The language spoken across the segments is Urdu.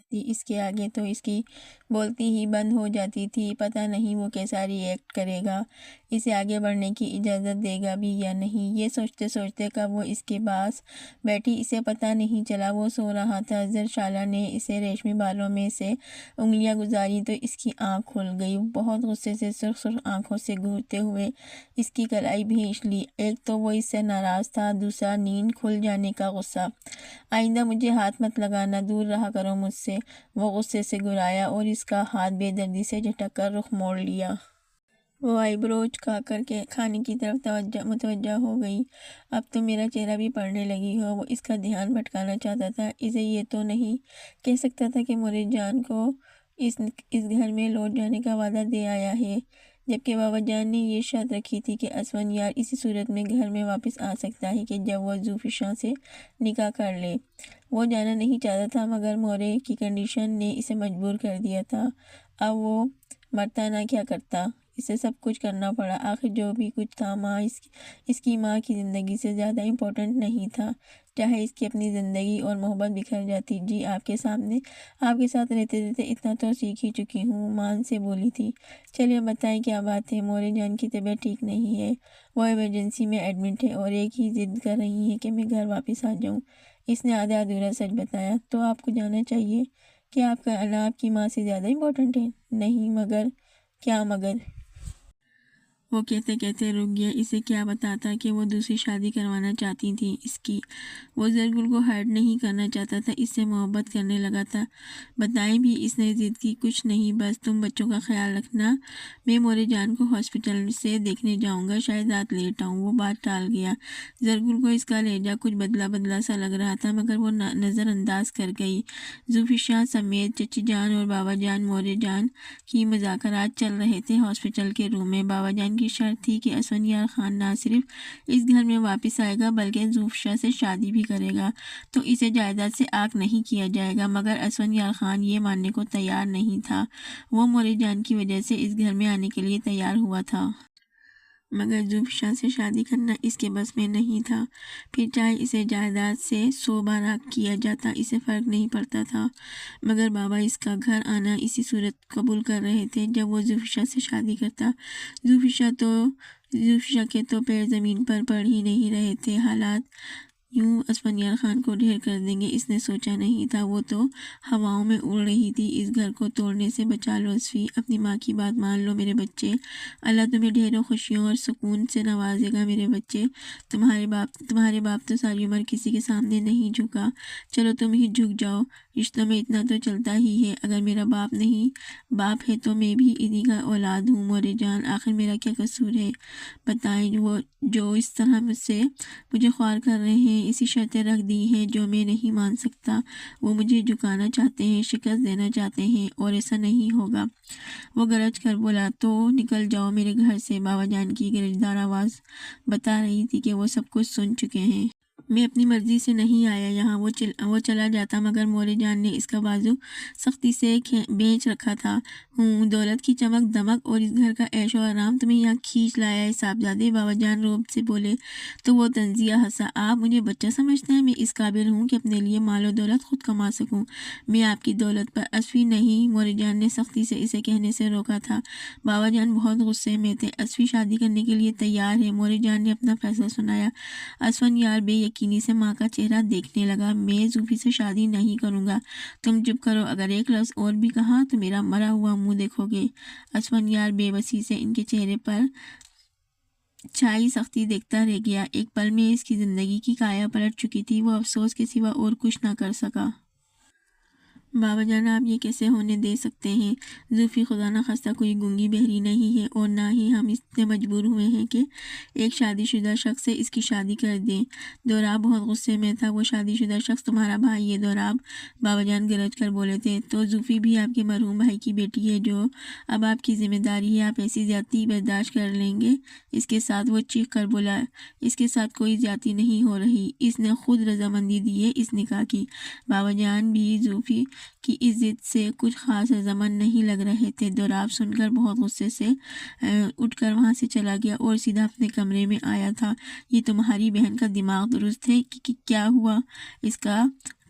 تھی، اس کے آگے تو اس کی بولتی ہی بند ہو جاتی تھی۔ پتہ نہیں وہ کیسا ری ایکٹ کرے گا، اسے آگے بڑھنے کی اجازت دے گا بھی یا نہیں۔ یہ سوچتے سوچتے کب وہ اس کے پاس بیٹھی اسے پتہ نہیں چلا، وہ سو رہا تھا۔ زرشالہ نے اسے ریشمی بالوں میں سے انگلیاں گزاری تو اس کی آنکھ کھل گئی۔ بہت غصے سے سرخ سرخ آنکھوں سے گھورتے ہوئے اس کی کلائی بھینچ لی۔ ایک تو وہ اس سے ناراض تھا، دوسرا نیند کھل جانے کا غصہ۔ آئندہ مجھے ہاتھ مت لگانا، دور رہا کرو مجھ سے، وہ غصے سے گرایا اور اس کا ہاتھ بے دردی سے جھٹک کر رخ موڑ لیا۔ وہ آئی برو اچکا کر کے کھانے کی طرف متوجہ ہو گئی۔ اب تم میرا چہرہ بھی پڑھنے لگی ہو۔ وہ اس کا دھیان بھٹکانا چاہتا تھا، اسے یہ تو نہیں کہہ سکتا تھا کہ مورد جان کو اس گھر میں لوٹ جانے کا وعدہ دے آیا ہے، جبکہ بابا جان نے یہ شرط رکھی تھی کہ اسفندیار اسی صورت میں گھر میں واپس آ سکتا ہے کہ جب وہ زوفیشا سے نکاح کر لے۔ وہ جانا نہیں چاہتا تھا، مگر مورے کی کنڈیشن نے اسے مجبور کر دیا تھا۔ اب وہ مرتا نہ کیا کرتا، اسے سب کچھ کرنا پڑا۔ آخر جو بھی کچھ تھا اس کی ماں کی زندگی سے زیادہ امپورٹنٹ نہیں تھا، چاہے اس کی اپنی زندگی اور محبت بکھر جاتی۔ جی آپ کے ساتھ رہتے رہتے اتنا تو سیکھ ہی چکی ہوں، مان سے بولی تھی۔ چلیے بتائیں کیا بات ہے؟ مورے جان کی طبیعت ٹھیک نہیں ہے، وہ ایمرجنسی میں ایڈمٹ ہے اور ایک ہی ضد کر رہی ہے کہ میں گھر واپس آ جاؤں۔ اس نے آدھا ادھورا سچ بتایا۔ تو آپ کو جانا چاہیے کہ آپ کا آنا آپ کی ماں سے زیادہ امپورٹنٹ ہے؟ نہیں مگر کیا مگر؟ وہ کہتے کہتے رک گیا۔ اسے کیا بتاتا کہ وہ دوسری شادی کروانا چاہتی تھی اس کی۔ وہ زرگل کو ہرٹ نہیں کرنا چاہتا تھا، اس سے محبت کرنے لگا تھا۔ بتائیں بھی، اس نے ضد کی۔ کچھ نہیں، بس تم بچوں کا خیال رکھنا، میں مورے جان کو ہاسپٹل سے دیکھنے جاؤں گا، شاید رات لیٹ آؤں۔ وہ بات ٹال گیا۔ زرگل کو اس کا لہجہ کچھ بدلا بدلا سا لگ رہا تھا، مگر وہ نظر انداز کر گئی۔ زوفیشا سمیت چچی جان اور بابا جان مورے جان کی مذاکرات چل رہے تھے ہاسپٹل کے روم میں۔ بابا جان کی شرط تھی کہ اسفندیار خان نہ صرف اس گھر میں واپس آئے گا بلکہ زوفیشا سے شادی بھی کرے گا تو اسے جائیداد سے عاق نہیں کیا جائے گا، مگر اسفندیار خان یہ ماننے کو تیار نہیں تھا۔ وہ مورے جان کی وجہ سے اس گھر میں آنے کے لیے تیار ہوا تھا، مگر زوفیشا سے شادی کرنا اس کے بس میں نہیں تھا۔ پھر چاہے اسے جائیداد سے 100 بار عاق کیا جاتا، اسے فرق نہیں پڑتا تھا، مگر بابا اس کا گھر آنا اسی صورت قبول کر رہے تھے جب وہ زوفیشا سے شادی کرتا۔ زوفیشا کے تو پیر زمین پر پڑ ہی نہیں رہے تھے۔ حالات یوں اسفندیار خان کو ڈھیر کر دیں گے اس نے سوچا نہیں تھا، وہ تو ہواؤں میں اڑ رہی تھی۔ اس گھر کو توڑنے سے بچا لو اسفی، اپنی ماں کی بات مان لو میرے بچے، اللہ تمہیں ڈھیروں خوشیوں اور سکون سے نوازے گا میرے بچے۔ تمہارے باپ تو ساری عمر کسی کے سامنے نہیں جھکا، چلو تم ہی جھک جاؤ، رشتوں میں اتنا تو چلتا ہی ہے۔ اگر میرا باپ ہے تو میں بھی انہی کا اولاد ہوں مورے جان، آخر میرا کیا قصور ہے؟ بتائیں، وہ جو اس طرح مجھے خوار کر رہے ہیں، ایسی شرطیں رکھ دی ہیں جو میں نہیں مان سکتا۔ وہ مجھے جھکانا چاہتے ہیں، شکست دینا چاہتے ہیں، اور ایسا نہیں ہوگا۔ وہ گرج کر بولا، تو نکل جاؤ میرے گھر سے۔ بابا جان کی گرجدار آواز بتا رہی تھی کہ وہ سب کچھ سن چکے ہیں۔ میں اپنی مرضی سے نہیں آیا یہاں۔ وہ چلا جاتا، مگر مورے جان نے اس کا بازو سختی سے بھینچ رکھا تھا۔ دولت کی چمک دمک اور اس گھر کا عیش و آرام تمہیں یہاں کھینچ لایا ہے صاحبزادے، بابا جان روب سے بولے تو وہ طنزیہ ہنسا۔ آپ مجھے بچہ سمجھتے ہیں؟ میں اس قابل ہوں کہ اپنے لیے مال و دولت خود کما سکوں، میں آپ کی دولت پر اسفی نہیں، مورے جان نے سختی سے اسے کہنے سے روکا تھا۔ بابا جان بہت غصے میں تھے۔ اسفی شادی کرنے کے لیے تیار ہے، مورے جان نے اپنا فیصلہ سنایا۔ اسفندیار بے یقینی سے ماں کا چہرہ دیکھنے لگا۔ میں زوفی سے شادی نہیں کروں گا، تم چپ کرو، اگر ایک لفظ اور بھی کہا تو میرا مرا ہوا منہ دیکھو گے۔ اسفندیار بے بسی سے ان کے چہرے پر چھائی سختی دیکھتا رہ گیا۔ ایک پل میں اس کی زندگی کی کایا پلٹ چکی تھی، وہ افسوس کے سوا اور کچھ نہ کر سکا۔ بابا جان آپ یہ کیسے ہونے دے سکتے ہیں؟ زوفی خدا نخواستہ کوئی گونگی بہری نہیں ہے، اور نہ ہی ہم اتنے مجبور ہوئے ہیں کہ ایک شادی شدہ شخص سے اس کی شادی کر دیں۔ دوراب بہت غصے میں تھا۔ وہ شادی شدہ شخص تمہارا بھائی ہے دوراب، بابا جان گرج کر بولے تھے۔ تو زوفی بھی آپ کے مرحوم بھائی کی بیٹی ہے جو اب آپ کی ذمہ داری ہے، آپ ایسی زیادتی برداشت کر لیں گے؟ اس کے ساتھ وہ چیخ کر بولا، اس کے ساتھ کوئی زیادتی نہیں ہو رہی، اس نے خود رضامندی دی ہے اس نکاح کی۔ بابا جان بھی زوفی کی عزت سے کچھ خاص رضامند نہیں لگ رہے تھے۔ دوراب سن کر بہت غصے سے اٹھ کر وہاں سے چلا گیا اور سیدھا اپنے کمرے میں آیا تھا۔ یہ تمہاری بہن کا دماغ درست ہے کہ کیا ہوا؟ اس کا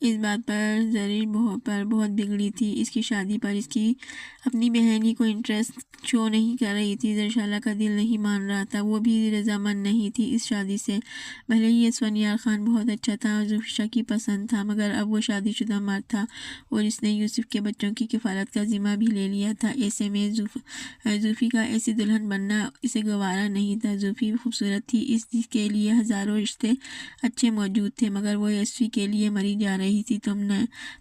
اس بات پر زری بہت بگڑی تھی۔ اس کی شادی پر اس کی اپنی بہن کو انٹرسٹ شو نہیں کر رہی تھی۔ زرشالہ کا دل نہیں مان رہا تھا، وہ بھی رضامند نہیں تھی اس شادی سے۔ بھلے ہی اسفندیار خان بہت اچھا تھا اور زوفیشا کی پسند تھا، مگر اب وہ شادی شدہ مرد تھا اور اس نے یوسف کے بچوں کی کفالت کا ذمہ بھی لے لیا تھا۔ ایسے میں زوفی کا ایسی دلہن بننا اسے گوارا نہیں تھا۔ زوفی خوبصورت تھی، اس کے لیے ہزاروں رشتے اچھے موجود تھے، مگر وہ یسوی کے لیے مری جا رہی تھی۔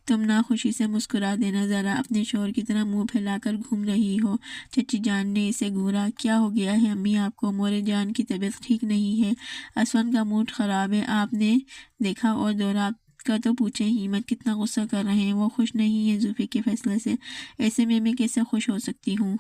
تم نہ خوشی سے مسکرا دینا، ذرا اپنے شوہر کی طرح منہ پھیلا کر گھوم رہی ہو۔ چچی جان نے اسے گھورا۔ کیا ہو گیا ہے امی آپ کو؟ مورے جان کی طبیعت ٹھیک نہیں ہے، اسفند کا موڈ خراب ہے، آپ نے دیکھا؟ اور دورات کا تو پوچھیں ہی مت، کتنا غصہ کر رہے ہیں، وہ خوش نہیں ہے زوفی کے فیصلے سے۔ ایسے میں کیسے خوش ہو سکتی ہوں؟